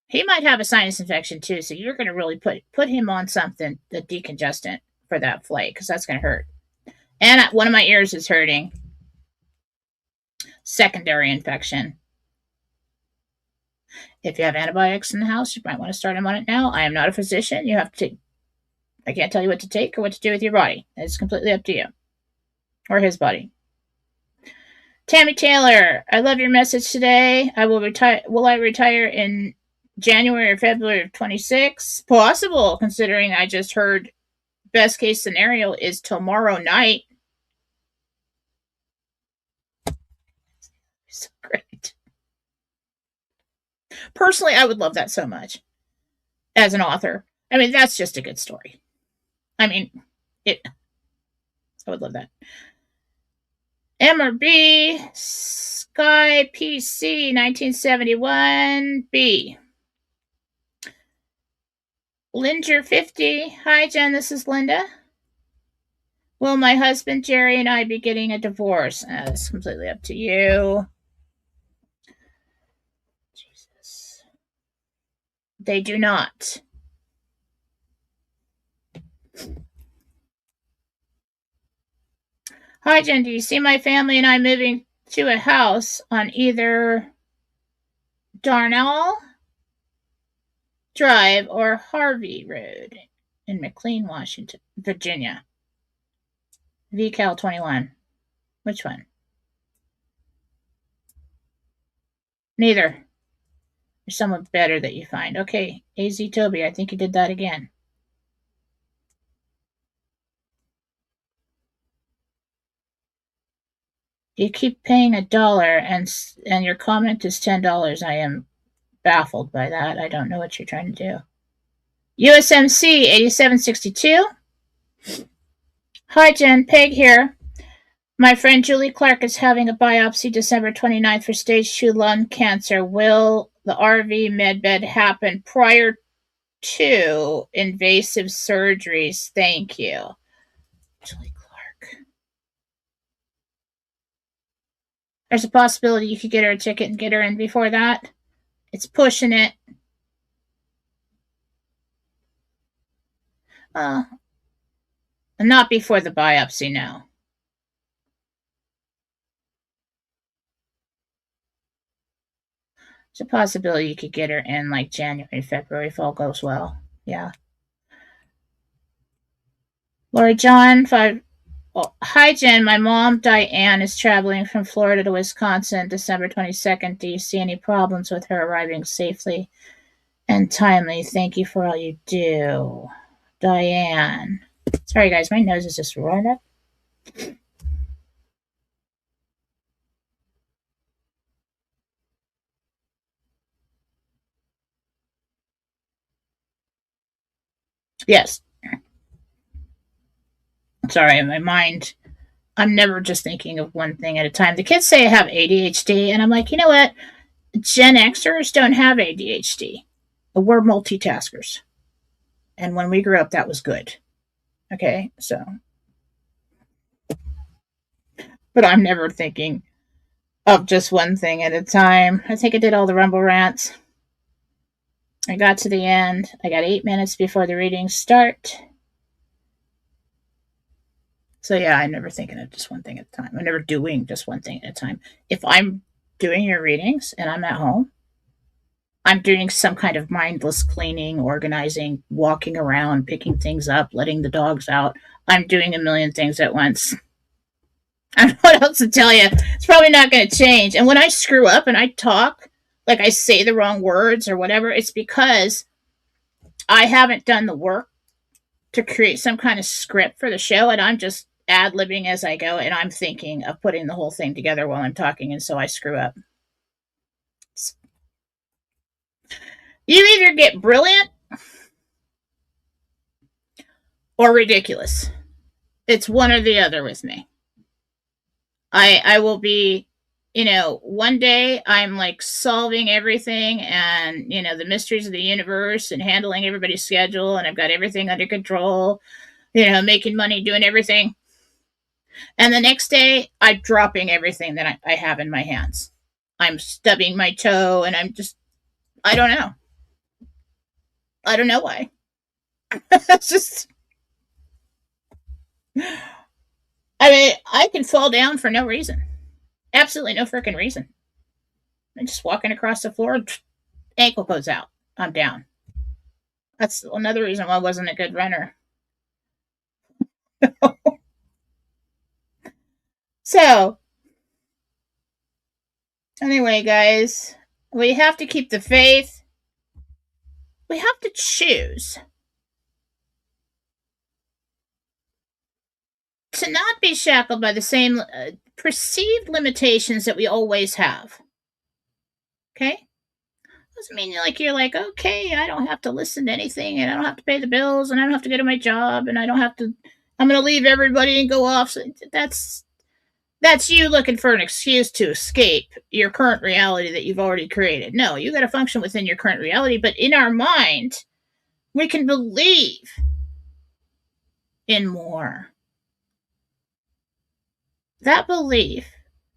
He might have a sinus infection too, so you're going to really put him on something, the decongestant for that flight, because that's going to hurt. And one of my ears is hurting. Secondary infection. If you have antibiotics in the house, you might want to start him on it now. I am not a physician. You have to. I can't tell you what to take or what to do with your body. It's completely up to you. Or his body. Tammy Taylor, I love your message today. I will retire. Will I retire in January or February of 26? Possible, considering I just heard best case scenario is tomorrow night. So great. Personally, I would love that so much as an author. I mean, that's just a good story. I mean, I would love that. MRB, Sky PC, 1971, B. Linger 50, hi Jen, this is Linda. Will my husband Jerry and I be getting a divorce? It's completely up to you. Jesus. They do not. Hi, Jen. Do you see my family and I moving to a house on either Darnall Drive or Harvey Road in McLean, Washington, Virginia? VCal 21. Which one? Neither. There's someone better that you find. Okay, AZ Toby, I think you did that again. You keep paying $1 and your comment is $10. I am baffled by that. I don't know what you're trying to do. USMC 8762. Hi Jen, Peg here. My friend Julie Clark is having a biopsy December 29th for stage 2 lung cancer. Will the RV medbed happen prior to invasive surgeries? Thank you. Julie Clark. There's a possibility you could get her a ticket and get her in before that. It's pushing it. Not before the biopsy, no. It's a possibility you could get her in like January, February if all goes well. Yeah. Lori John, 5. Oh, hi, Jen. My mom, Diane, is traveling from Florida to Wisconsin December 22nd. Do you see any problems with her arriving safely and timely. Thank you for all you do. Diane. Sorry, guys, my nose is just running up. Yes. Sorry, my mind. I'm never just thinking of one thing at a time. The kids say I have ADHD, and I'm like, you know what? Gen Xers don't have ADHD. We're multitaskers. And when we grew up, that was good. Okay, so, but I'm never thinking of just one thing at a time. I think I did all the Rumble rants. I got to the end. I got 8 minutes before the readings start. So yeah, I'm never thinking of just one thing at a time. I'm never doing just one thing at a time. If I'm doing your readings and I'm at home, I'm doing some kind of mindless cleaning, organizing, walking around, picking things up, letting the dogs out. I'm doing a million things at once. I don't know what else to tell you. It's probably not going to change. And when I screw up and I talk, like I say the wrong words or whatever, it's because I haven't done the work to create some kind of script for the show, and I'm just ad libbing as I go, and I'm thinking of putting the whole thing together while I'm talking, and so I screw up. You either get brilliant or ridiculous. It's one or the other with me. I will be, one day I'm like solving everything and, the mysteries of the universe and handling everybody's schedule, and I've got everything under control, making money, doing everything. And the next day, I'm dropping everything that I have in my hands. I'm stubbing my toe, and I don't know. I don't know why. It's just, I can fall down for no reason. Absolutely no freaking reason. I'm just walking across the floor, ankle goes out. I'm down. That's another reason why I wasn't a good runner. So, anyway, guys, we have to keep the faith. We have to choose to not be shackled by the same perceived limitations that we always have. Okay? Doesn't mean you're like, okay, I don't have to listen to anything, and I don't have to pay the bills, and I don't have to go to my job, and I'm going to leave everybody and go off. So that's you looking for an excuse to escape your current reality that you've already created. No, you got to function within your current reality, but in our mind, we can believe in more. That belief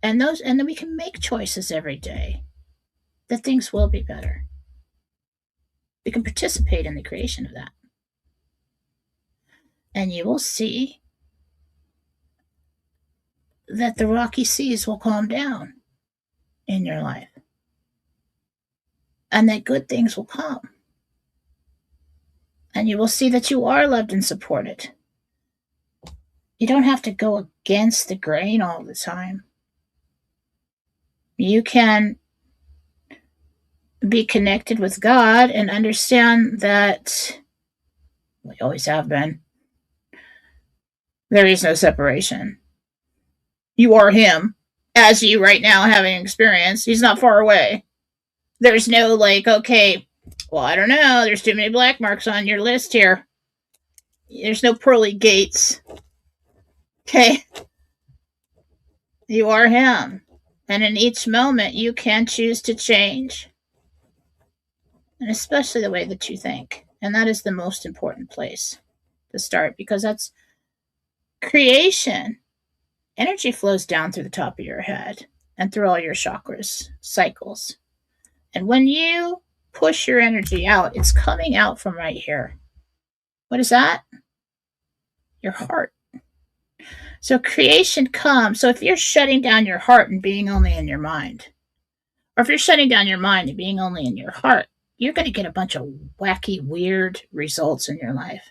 and then we can make choices every day that things will be better. We can participate in the creation of that. And you will see that the rocky seas will calm down in your life. And that good things will come. And you will see that you are loved and supported. You don't have to go against the grain all the time. You can be connected with God and understand that we always have been. There is no separation. You are Him, as you right now having experience. He's not far away. There's no like, okay, well, I don't know. There's too many black marks on your list here. There's no pearly gates. Okay. You are Him. And in each moment, you can choose to change. And especially the way that you think. And that is the most important place to start, because that's creation. Energy flows down through the top of your head and through all your chakras, cycles. And when you push your energy out, it's coming out from right here. What is that? Your heart. So creation comes. So if you're shutting down your heart and being only in your mind, or if you're shutting down your mind and being only in your heart, you're going to get a bunch of wacky, weird results in your life.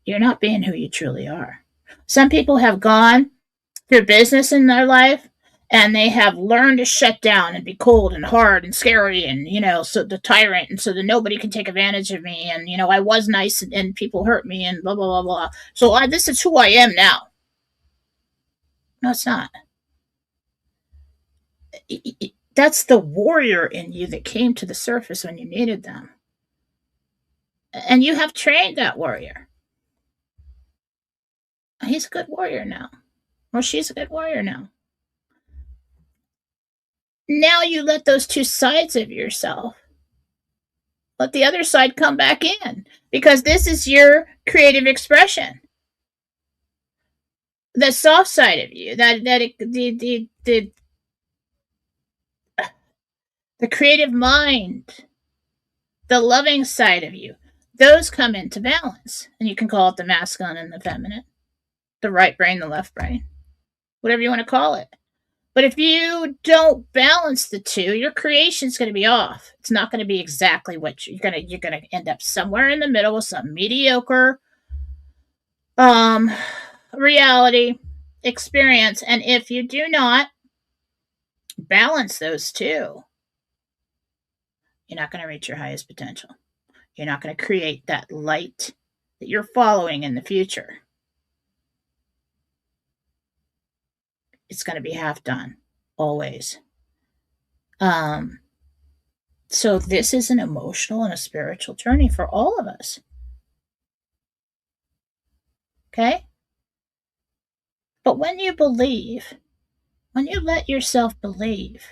You're not being who you truly are. Some people have gone through business in their life And they have learned to shut down and be cold and hard and scary and, so the tyrant, and so that nobody can take advantage of me. And, I was nice and people hurt me and blah, blah, blah, blah. So this is who I am now. No, it's not. That's the warrior in you that came to the surface when you needed them. And you have trained that warrior. He's a good warrior now. Or she's a good warrior now. Now you let those two sides of yourself, let the other side come back in, because this is your creative expression. The soft side of you, the creative mind, the loving side of you, those come into balance. And you can call it the masculine and the feminine, the right brain, the left brain, whatever you want to call it. But if you don't balance the two, your creation's going to be off. It's not going to be exactly what you're going to end up somewhere in the middle with some mediocre reality experience. And if you do not balance those two, you're not going to reach your highest potential. You're not going to create that light that you're following in the future. It's going to be half done, always. So this is an emotional and a spiritual journey for all of us. Okay? But when you believe, when you let yourself believe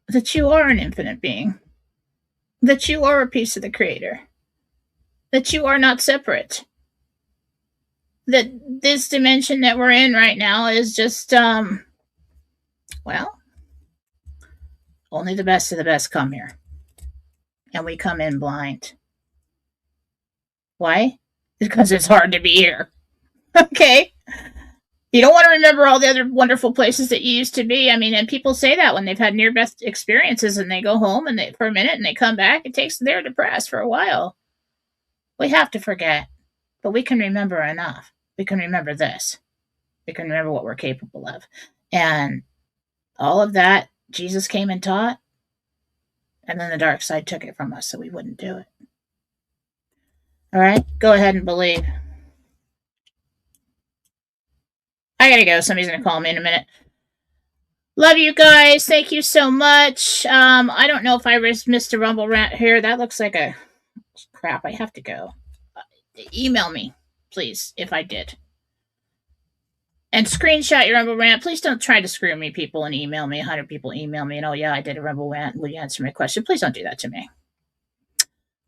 that you are an infinite being, that you are a piece of the Creator, that you are not separate, that this dimension that we're in right now is just, only the best of the best come here. And we come in blind. Why? Because it's hard to be here. Okay? You don't want to remember all the other wonderful places that you used to be. I mean, and people say that when they've had near-death experiences and they go home and for a minute and they come back, they're depressed for a while. We have to forget. But we can remember enough. We can remember this. We can remember what we're capable of. And all of that, Jesus came and taught. And then the dark side took it from us so we wouldn't do it. All right? Go ahead and believe. I gotta go. Somebody's gonna call me in a minute. Love you guys. Thank you so much. I don't know if I missed a rumble rant here. That looks like a crap. I have to go. Email me, please, if I did. And screenshot your rumble rant. Please don't try to screw me, people, and email me. 100 people email me, and I did a rumble rant. Will you answer my question? Please don't do that to me.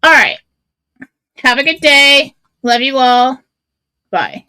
All right. Have a good day. Love you all. Bye.